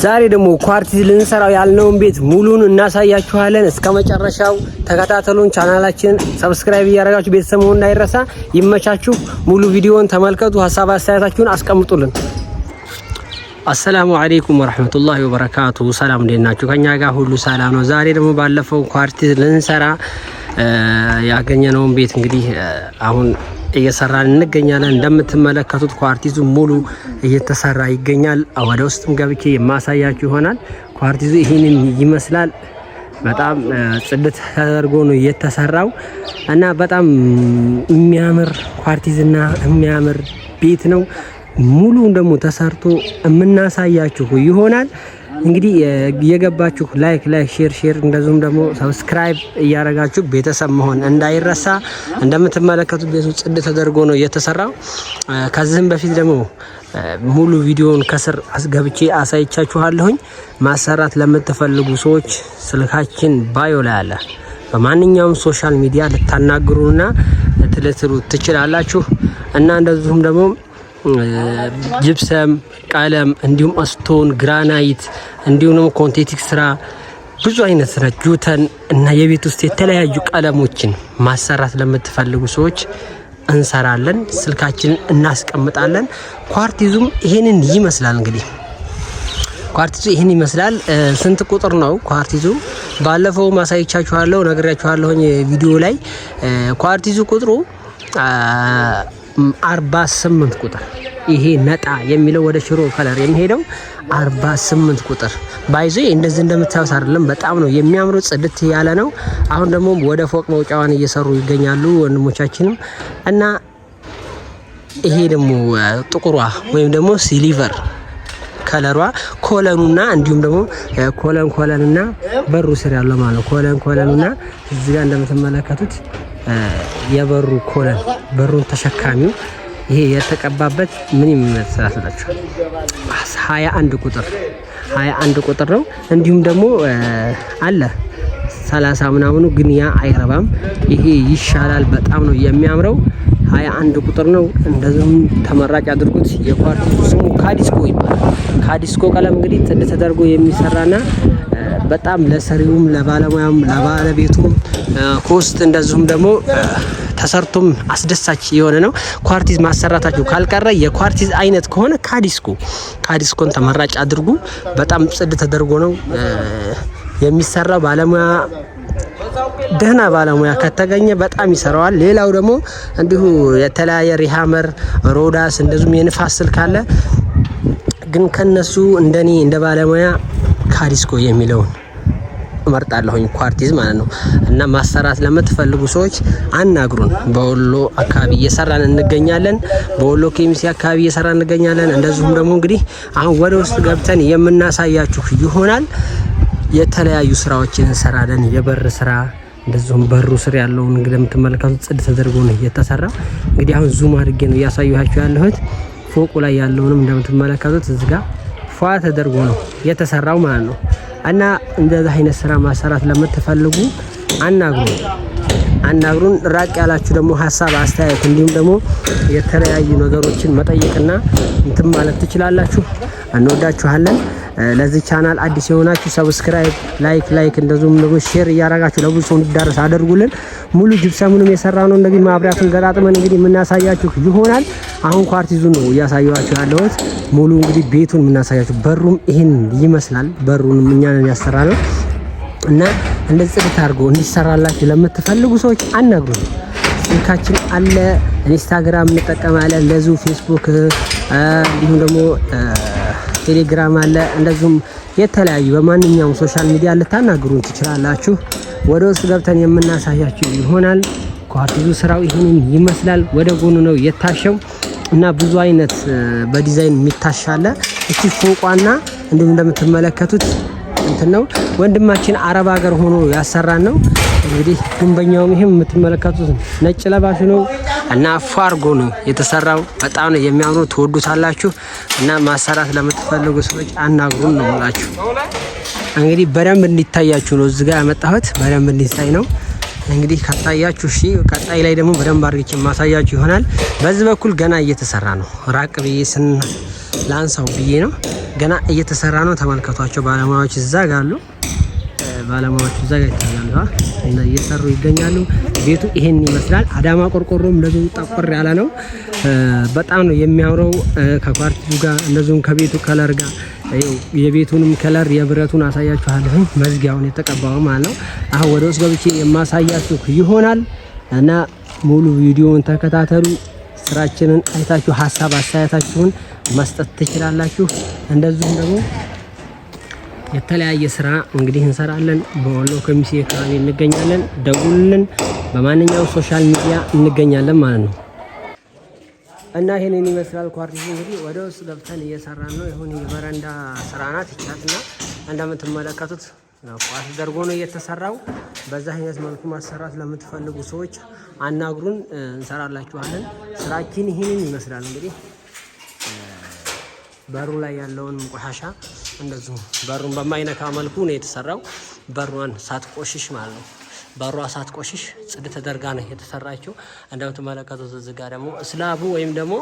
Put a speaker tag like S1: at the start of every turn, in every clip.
S1: ዛሬ ደግሞ ኳርቲዝ ልንሰራው ያልነውን ቤት ሙሉን እናሳያችኋለን። እስከ መጨረሻው ተከታተሉን። ቻናላችን ሰብስክራይብ እያደረጋችሁ ቤተሰብ መሆን እንዳይረሳ። ይመቻችሁ። ሙሉ ቪዲዮውን ተመልከቱ። ሐሳብ አስተያየታችሁን አስቀምጡልን። አሰላሙ አለይኩም ወራህመቱላሂ ወበረካቱ። ሰላም እንዴት ናችሁ? ከኛ ጋር ሁሉ ሰላም ነው። ዛሬ ደግሞ ባለፈው ኳርቲዝ ልንሰራ ያገኘነውን ቤት እንግዲህ አሁን እየሰራን እንገኛለን። እንደምትመለከቱት ኳርቲዙ ሙሉ እየተሰራ ይገኛል። ወደ ውስጥም ገብቼ የማሳያችሁ ይሆናል። ኳርቲዙ ይሄንን ይመስላል። በጣም ጽድት ተደርጎ ነው የተሰራው እና በጣም የሚያምር ኳርቲዝና የሚያምር ቤት ነው። ሙሉ ደግሞ ተሰርቶ የምናሳያችሁ ይሆናል። እንግዲህ የገባችሁ ላይክ ሼር እንደዚሁም ደግሞ ሰብስክራይብ እያደረጋችሁ ቤተሰብ መሆን እንዳይረሳ። እንደምትመለከቱት ቤቱ ጽድት ተደርጎ ነው የተሰራው። ከዚህም በፊት ደግሞ ሙሉ ቪዲዮውን ከስር አስገብቼ አሳይቻችኋለሁኝ። ማሰራት ለምትፈልጉ ሰዎች ስልካችን ባዮ ላይ አለ። በማንኛውም ሶሻል ሚዲያ ልታናግሩና ልትልትሉ ትችላላችሁ እና እንደዚሁም ደግሞ ጅፕሰም ቀለም እንዲሁም ስቶን ግራናይት እንዲሁም ደግሞ ኮንቴቲክ ስራ ብዙ አይነት ስራ ጁተን እና የቤት ውስጥ የተለያዩ ቀለሞችን ማሰራት ለምትፈልጉ ሰዎች እንሰራለን። ስልካችንን እናስቀምጣለን። ኳርቲዙም ይሄንን ይመስላል። እንግዲህ ኳርቲዙ ይሄን ይመስላል። ስንት ቁጥር ነው ኳርቲዙ? ባለፈው ማሳይቻችኋለሁ፣ ነግሬያችኋለሁ ቪዲዮ ላይ። ኳርቲዙ ቁጥሩ 48 ቁጥር። ይሄ ነጣ የሚለው ወደ ሽሮ ከለር የሚሄደው 48 ቁጥር ባይዞ እንደዚህ እንደምታዩት አይደለም። በጣም ነው የሚያምረው። ጽድት ያለ ነው። አሁን ደግሞ ወደ ፎቅ መውጫዋን እየሰሩ ይገኛሉ ወንድሞቻችንም እና ይሄ ደግሞ ጥቁሯ ወይም ደግሞ ሲሊቨር ከለሯ ኮለኑና እንዲሁም ደግሞ ኮለንና በሩ ስር ያለው ማለት ኮለኑና እዚህ ጋር እንደምትመለከቱት የበሩ ኮለን በሩን ተሸካሚው ይሄ የተቀባበት ምን ይመስላችኋል? 21 ቁጥር ነው። እንዲሁም ደግሞ አለ 30 ምናምኑ ግን ያ አይረባም። ይሄ ይሻላል። በጣም ነው የሚያምረው። 21 ቁጥር ነው። እንደዚሁም ተመራጭ አድርጉት። የኳርቲዙ ስሙ ካዲስኮ ይባላል። ካዲስኮ ቀለም እንግዲህ ተደርጎ የሚሰራና በጣም ለሰሪውም ለባለሙያም ለባለቤቱም ኮስት እንደዚሁም ደግሞ ተሰርቶም አስደሳች የሆነ ነው። ኳርቲዝ ማሰራታችሁ ካልቀረ የኳርቲዝ አይነት ከሆነ ካዲስኮን ተመራጭ አድርጉ። በጣም ጽድ ተደርጎ ነው የሚሰራው። ባለሙያ ደህና ባለሙያ ከተገኘ በጣም ይሰራዋል። ሌላው ደግሞ እንዲሁ የተለያየ ሪሃመር ሮዳስ እንደዚሁም የንፋስ ስልክ አለ። ግን ከነሱ እንደኔ እንደ ባለሙያ ካዲስኮ የሚለውን እመርጣለሁኝ፣ ኳርቲዝ ማለት ነው። እና ማሰራት ለምትፈልጉ ሰዎች አናግሩን። በወሎ አካባቢ እየሰራን እንገኛለን። በወሎ ኬሚሲ አካባቢ እየሰራን እንገኛለን። እንደዚሁም ደግሞ እንግዲህ አሁን ወደ ውስጥ ገብተን የምናሳያችሁ ይሆናል። የተለያዩ ስራዎችን እንሰራለን። የበር ስራ እንደዚሁም በሩ ስር ያለውን እንግዲህ የምትመለከቱት ጽድ ተደርጎ ነው የተሰራው። እንግዲህ አሁን ዙም አድርጌ ነው እያሳየኋችሁ ያለሁት። ፎቁ ላይ ያለውንም እንደምትመለከቱት እዚህ ጋር ፏ ተደርጎ ነው የተሰራው ማለት ነው። እና እንደዚህ አይነት ስራ ማሰራት ለምትፈልጉ አናግሩን። ራቅ ያላችሁ ደግሞ ሀሳብ አስተያየት እንዲሁም ደግሞ የተለያዩ ነገሮችን መጠየቅና እንትን ማለት ትችላላችሁ። እንወዳችኋለን። ለዚህ ቻናል አዲስ የሆናችሁ ሰብስክራይብ ላይክ እንደዚሁም ደግሞ ሼር እያደረጋችሁ ለብዙ ሰው እንዲዳረስ አድርጉልን። ሙሉ ጅብሰሙንም የሰራ ነው እንደዚህ ማብሪያቱን ገጣጥመን እንግዲህ የምናሳያችሁ ይሆናል። አሁን ኳርቲዙ ነው እያሳየኋችሁ ያለሁት። ሙሉ እንግዲህ ቤቱን የምናሳያችሁ። በሩም ይሄን ይመስላል። በሩንም እኛ ነን ያሰራነው እና እንደዚህ ጽድት አድርጎ እንዲሰራላችሁ ለምትፈልጉ ሰዎች አናግሩን። ስልካችን አለ፣ ኢንስታግራም እንጠቀማለን፣ ለዚሁ ፌስቡክ እንዲሁም ደግሞ ቴሌግራም አለ። እንደዚሁም የተለያዩ በማንኛውም ሶሻል ሚዲያ ልታናግሩን ትችላላችሁ። ወደ ውስጥ ገብተን የምናሳያችሁ ይሆናል። ኳርቲዙ ስራው ይሄንን ይመስላል። ወደ ጎኑ ነው የታሸው እና ብዙ አይነት በዲዛይን የሚታሻለ እቺ ፎቋና እንዲሁም እንደምትመለከቱት እንትን ነው። ወንድማችን አረብ ሀገር ሆኖ ያሰራን ነው። እንግዲህ ግንበኛውም ይሄም የምትመለከቱት ነጭ ለባሹ ነው እና ፋርጎ ነው የተሰራው። በጣም ነው የሚያምሩ፣ ትወዱታላችሁ። እና ማሰራት ለምትፈልጉ ሰዎች አናግሩን ነው የምላችሁ። እንግዲህ በደንብ እንዲታያችሁ ነው እዚህ ጋር ያመጣሁት። በደንብ እንዲታይ ነው። እንግዲህ ከታያችሁ እሺ፣ ቀጣይ ላይ ደግሞ በደንብ አድርጌ ማሳያችሁ ይሆናል። በዚህ በኩል ገና እየተሰራ ነው። ራቅ ብዬ ላንሳው ብዬ ነው። ገና እየተሰራ ነው። ተመልከቷቸው። ባለሙያዎች እዛ ጋር አሉ። ባለሙያዎች እዛ ጋር ይታያሉ እና እየሰሩ ይገኛሉ። ቤቱ ይሄን ይመስላል። አዳማ ቆርቆሮም እንደዚሁ ጠቆር ያለ ነው። በጣም ነው የሚያምረው ከኳርቲዙ ጋር እንደዚሁም ከቤቱ ከለር ጋር። የቤቱንም ከለር የብረቱን አሳያችኋለሁ። መዝጊያውን የተቀባው ማለት ነው። አሁን ወደ ውስጥ ገብቼ የማሳያችሁ ይሆናል እና ሙሉ ቪዲዮውን ተከታተሉ። ስራችንን አይታችሁ ሀሳብ አስተያየታችሁን መስጠት ትችላላችሁ። እንደዚሁም ደግሞ የተለያየ ስራ እንግዲህ እንሰራለን። በወሎ ከሚሴ አካባቢ እንገኛለን። ደውሉልን። በማንኛውም ሶሻል ሚዲያ እንገኛለን ማለት ነው። እና ይሄንን ይመስላል ኳርቲዙ። እንግዲህ ወደ ውስጥ ገብተን እየሰራን ነው። ይሁን የበረንዳ ስራ ናት ይቻትና እንደምትመለከቱት ኳርት ደርጎ ነው እየተሰራው። በዛ አይነት መልኩ ማሰራት ለምትፈልጉ ሰዎች አናግሩን፣ እንሰራላችኋለን። ስራችን ይሄንን ይመስላል። እንግዲህ በሩ ላይ ያለውን ቆሻሻ እንደዚሁ በሩን በማይነካ መልኩ ነው የተሰራው። በሩን ሳትቆሽሽ ማለት ነው። በሯ ሳትቆሽሽ ጽድት ተደርጋ ነው የተሰራችው። እንደምትመለከቱት እዚህ ጋር ደግሞ ስላቡ ወይም ደግሞ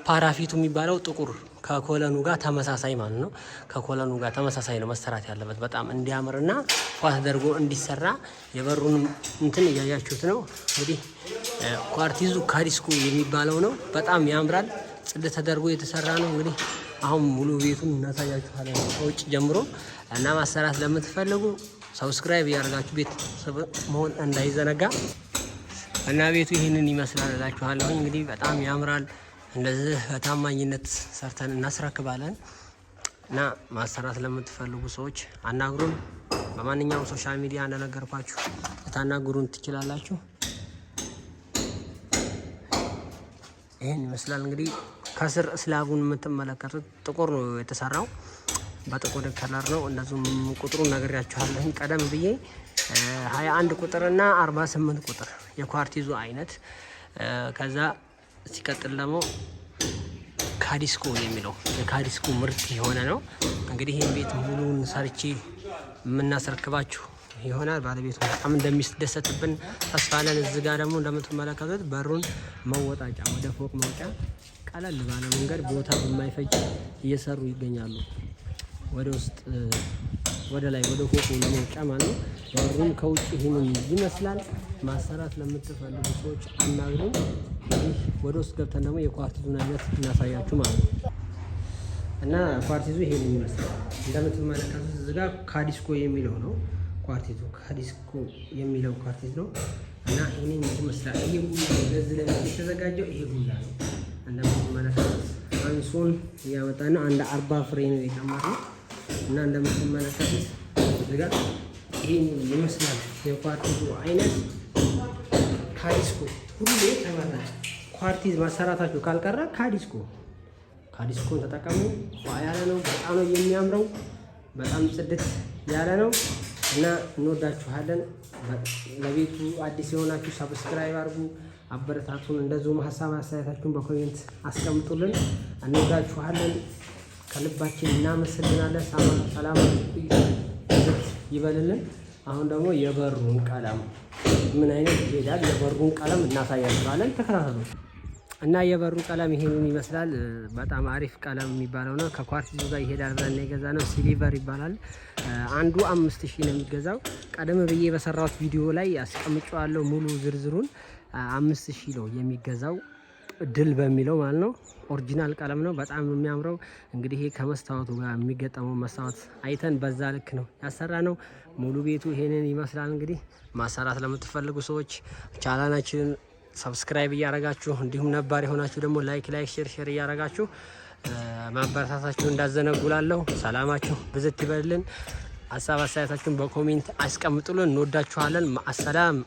S1: ፓራፊቱ የሚባለው ጥቁር ከኮለኑ ጋር ተመሳሳይ ማለት ነው። ከኮለኑ ጋር ተመሳሳይ ነው መሰራት ያለበት በጣም እንዲያምርና ኳስ ተደርጎ እንዲሰራ። የበሩን እንትን እያያችሁት ነው እንግዲህ ኳርቲዙ ካዲስኮ የሚባለው ነው። በጣም ያምራል። ጽድት ተደርጎ የተሰራ ነው። እንግዲህ አሁን ሙሉ ቤቱን እናሳያችኋለን ከውጭ ጀምሮ እና ማሰራት ለምትፈልጉ ሰብስክራይብ ያደርጋችሁ ቤተሰብ መሆን እንዳይዘነጋ እና ቤቱ ይህንን ይመስላል እላችኋለሁ። እንግዲህ በጣም ያምራል። እንደዚህ በታማኝነት ሰርተን እናስረክባለን እና ማሰራት ለምትፈልጉ ሰዎች አናግሩን። በማንኛውም ሶሻል ሚዲያ እንደነገርኳችሁ ልታናግሩን ትችላላችሁ። ይህን ይመስላል እንግዲህ ከስር ስላቡን የምትመለከቱት ጥቁር ነው የተሰራው። በጥቁር ከለር ነው። እንደዚሁም ቁጥሩን ነግሬያችኋለሁ ቀደም ብዬ 21 ቁጥርና 48 ቁጥር የኳርቲዙ አይነት። ከዛ ሲቀጥል ደግሞ ካዲስኮ የሚለው የካዲስኮ ምርት የሆነ ነው። እንግዲህ ይህን ቤት ሙሉን ሰርቼ የምናስረክባችሁ ይሆናል። ባለቤቱ በጣም እንደሚደሰትብን ተስፋ አለን። እዚህ ጋር ደግሞ እንደምትመለከቱት በሩን መወጣጫ ወደ ፎቅ መውጫ ቀለል ባለ መንገድ ቦታ በማይፈጅ እየሰሩ ይገኛሉ። ወደ ውስጥ ወደ ላይ ወደ ፎቁ ለመውጫ ማለት ነው። በሩም ከውጭ ይህንን ይመስላል። ማሰራት ለምትፈልጉ ሰዎች አናግሩን። ወደ ውስጥ ገብተን ደግሞ የኳርቲዙን አይነት እናሳያችሁ ማለት ነው። እና ኳርቲዙ ይሄንን ይመስላል። እንደምትመለከቱት እዚህ ጋር ካዲስኮ የሚለው ነው ኳርቲዙ። ካዲስኮ የሚለው ኳርቲዝ ነው እና ይሄንን ይመስላል። ይሄ ሁሉ ለዚህ ላይ የተዘጋጀው ይሄ ሁሉ ነው። እንደምትመለከቱት አንሶን እያመጣን አንድ 40 ፍሬ ነው የጨመረው እና እንደምትመለከቱት እዚህ ጋር ይሄን ይመስላል የኳርቲዙ አይነት ካዲስኮ። ሁሌ ተመራጭ ኳርቲዝ ማሰራታችሁ ካልቀረ ካዲስኮን ተጠቀሙ። ያለ ነው። በጣም ነው የሚያምረው። በጣም ጽድት ያለ ነው እና እንወዳችኋለን። ለቤቱ አዲስ የሆናችሁ ሰብስክራይብ አድርጉ፣ አበረታቱን። እንደዚሁም ሀሳብ አስተያየታችሁን በኮሜንት አስቀምጡልን። እንወዳችኋለን። ከልባችን እናመሰግናለን። ሰላም ይበልልን። አሁን ደግሞ የበሩን ቀለም ምን አይነት ይሄዳል? የበሩን ቀለም እናሳያችኋለን። ተከታተሉ እና የበሩ ቀለም ይሄንን ይመስላል። በጣም አሪፍ ቀለም የሚባለው ነው። ከኳርቲዙ ጋር ይሄዳል ብለን የገዛ ነው። ሲሊቨር ይባላል። አንዱ 5000 ነው የሚገዛው። ቀደም ብዬ በሰራሁት ቪዲዮ ላይ አስቀምጬዋለሁ ሙሉ ዝርዝሩን። 5000 ነው የሚገዛው ድል በሚለው ማለት ነው። ኦሪጂናል ቀለም ነው። በጣም የሚያምረው እንግዲህ ይሄ ከመስታወቱ ጋር የሚገጠመው መስታወት አይተን በዛ ልክ ነው ያሰራ ነው። ሙሉ ቤቱ ይሄንን ይመስላል። እንግዲህ ማሰራት ለምትፈልጉ ሰዎች ቻናላችንን ሰብስክራይብ እያረጋችሁ እንዲሁም ነባር የሆናችሁ ደግሞ ላይክ ሼር እያረጋችሁ ማበረታታችሁ እንዳዘነጉላለሁ። ሰላማችሁ ብዝት ይበልልን። ሀሳብ አስተያየታችሁን በኮሜንት አስቀምጡልን። እንወዳችኋለን። ማሰላም